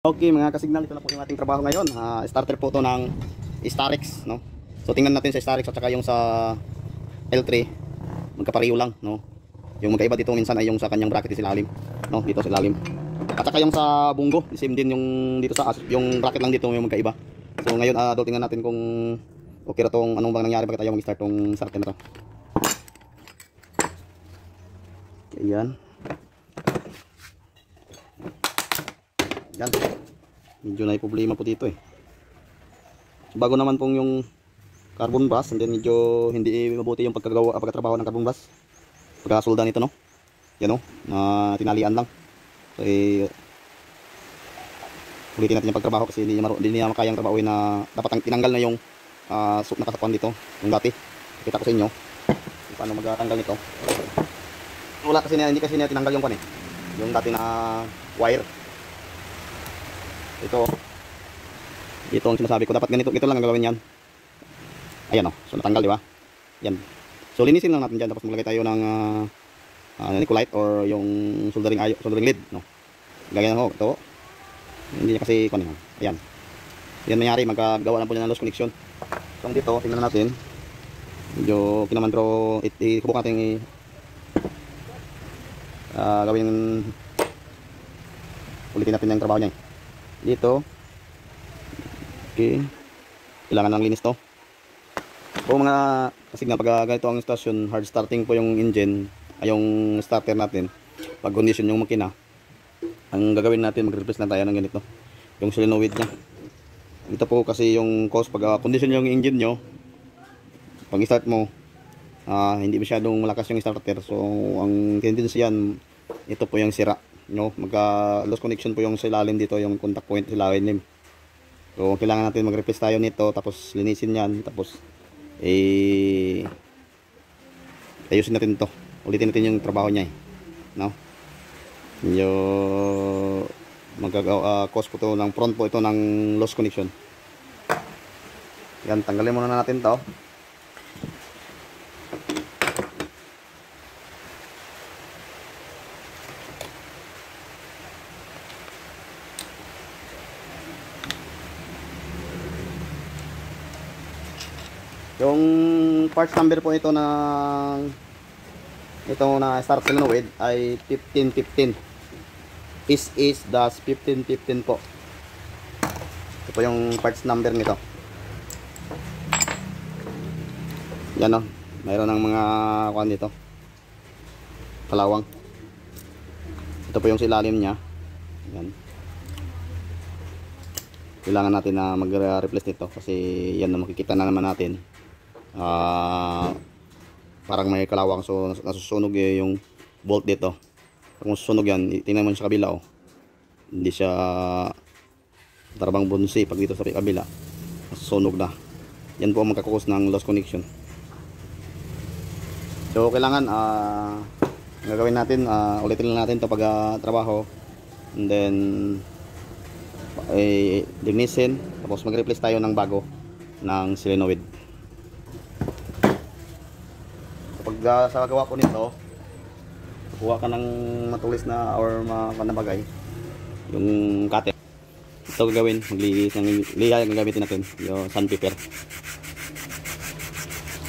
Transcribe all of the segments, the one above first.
Okay mga kasignal, ito na po yung ating trabaho ngayon. Starter po to ng Starex, no? So tingnan natin sa Starex at saka yung sa L3, magkapareho lang, no? Yung magkaiba dito minsan ay yung sa kanyang bracket sa ilalim, no? Dito sa ilalim. At saka yung sa bungo, same din yung dito sa yung bracket lang dito yung magkaiba. So ngayon tingnan natin kung okay na tong anong bang nangyari bakit ayaw mag-start tong starter na to. Ayan. Yan. Medyo na problema po dito eh. So, bago naman pong yung carbon brass, and then medyo hindi mabuti yung pagkatrabaho ng carbon brass. Pagkasolda nito, no? Yan, no? Na tinalian lang. So, ulitin natin yung pagtrabaho kasi hindi niya makayang trabahoin na dapat tinanggal na yung nakasapuan dito. Yung dati. Kita ko sa inyo kung paano magtanggal nito. Wala kasi hindi kasi niya tinanggal yung kan eh. Yung dati na wire. Ito ang sinasabi ko, dapat ganito lang ang gagawin yan. Ayan o, so natanggal, di ba? Yan. So linisin lang natin dyan, tapos maglagay tayo ng Nicolite or yung soldering lead, no? Gagawin ho, ito. Hindi niya kasi kunin. Ayan. Yan nangyari, magkagawa na po niya ng loose connection. So dito, tingnan natin. Medyo kinaman, pero ikubok natin gawin, ulitin natin yung trabaho niya eh. Dito okay, kailangan ng linis to. Kung mga kasignal, pag ganito ang station, hard starting po yung engine ay yung starter natin, pag condition yung makina, ang gagawin natin, mag-replace na tayo ng ganito, yung solenoid nya. Ito po kasi yung cause pag condition yung engine nyo, pag start mo hindi masyadong malakas yung starter, so ang tendency yan, ito po yung sira, no? Magka loose connection po yung sa ilalim dito, yung contact point sa ilalim. So kailangan natin mag-replace tayo nito, tapos linisin yan, tapos ayusin natin to, ulitin natin yung trabaho niya eh, no? Yung cause po to ng front po ito ng loose connection. Yan, tanggalin muna natin to. Yung parts number po ito na start solenoid ay 1515. This is the 1515 po. Ito po yung parts number nito. Yan o, mayroon ng mga kuan dito, kalawang. Ito po yung ilalim nya. Yan. Kailangan natin na mag-replace nito kasi yan na makikita na naman natin. Parang may kalawang, so nasusunog yung bolt dito. Kung susunog yan, tingnan mo sa kabila oh. Hindi siya tarabang bunsi pag dito sa kabila nasusunog na. Yan po ang magkakos ng lost connection. So kailangan gagawin natin, ulitin lang natin ito pag trabaho, and then linisin, tapos mag-replace tayo ng bago ng solenoid. Pag sa gawa po nito, kuha ka ng matulis na or makanabagay, yung cutter. Ito gagawin, maglinis ng liya yung gagamitin natin, yung sandpaper,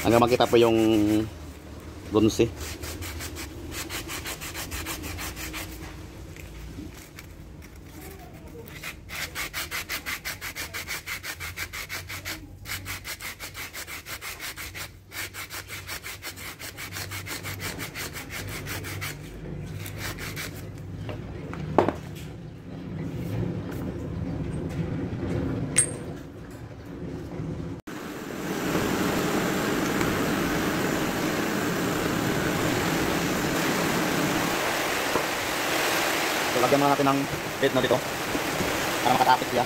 hanggang makita po yung bronze. So lagyan muna natin ng bed na dito para makatapit siya.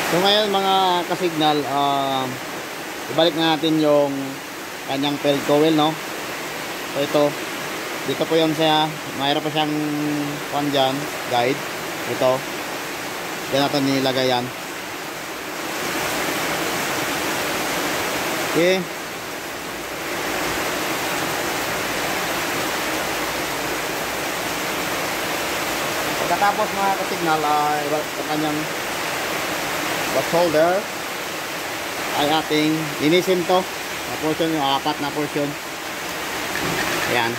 So ngayon mga kasignal, ibalik na natin yung kanyang field coil, no? So ito, dito po yun siya, mayroon pa siyang pan dyan, guide. Ito, dyan natin nilagay yan. Okay. Pagkatapos mga kasignal, ibalik sa kanyang box holder ay ating linisin to na portion, yung apat na portion. Ayan.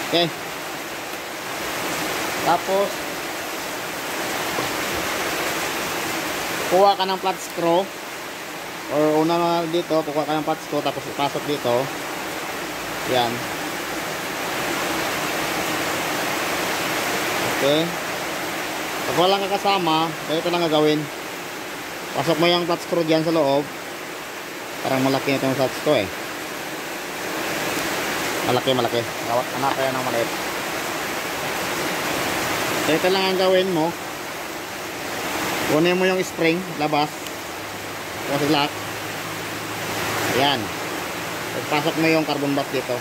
Okay. Tapos kuha ka ng flat screw, or una dito kuha ka ng flat screw, tapos ipasok dito. Yan. Okay. Pag walang kakasama, ito lang gagawin. Pasok mo yung flat screw dyan sa loob. Parang malaki na itong flat screw eh. Malaki. Anak kaya ng maliit. So ito lang ang gawin mo. Kunin mo yung spring, labas. Tapos lock. Ayan. Pasok mo yung carbon box dito.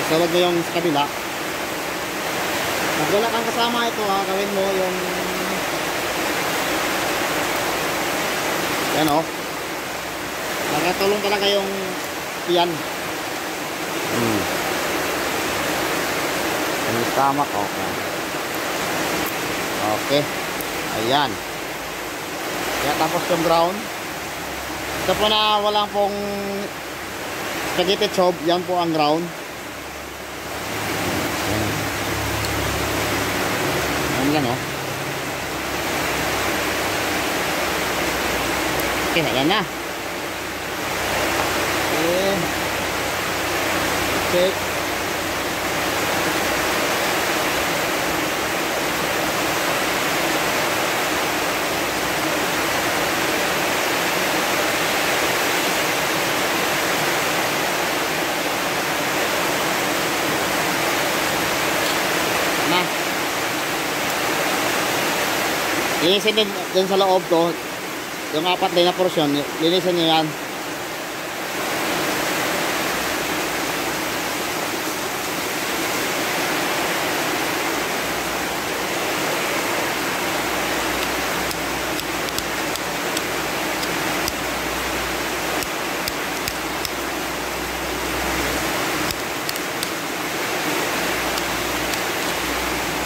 Salad mo yung sa kabila. Pag wala kang kasama ito, gawin mo yung yan, nakatulong talaga yung yan. Yung tama ko. Okay. Ayan. Kaya tapos yung ground. Ito po na walang pong spaghetti tube. Yan po ang ground. Lang, okay, ayan na. Okay. Linisin din sa loob to, yung apat din na portion, linisin nyo yan.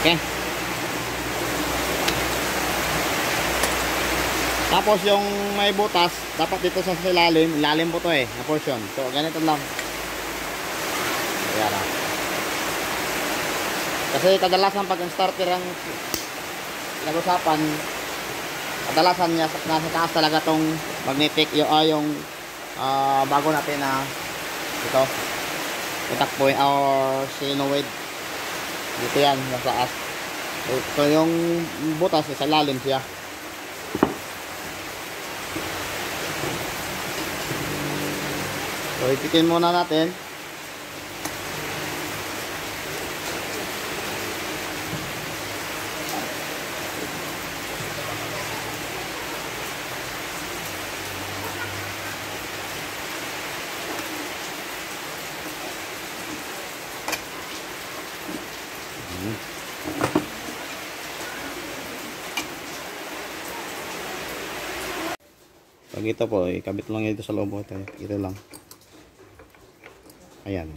Okay. Tapos yung may butas, dapat dito sa ilalim po to na portion. So ganito lang. Ayan lang. Kasi kadalasan pag ang starter ang nag-usapan, kadalasan niya nasa taas talaga tong magnetic, yung bago natin na ito, itak point or solenoid. Dito yan, nasa taas. So yung butas sa ilalim siya. So ipitin muna natin. Pag ito po, ikabit lang ito sa loob. Ito lang. Ayan.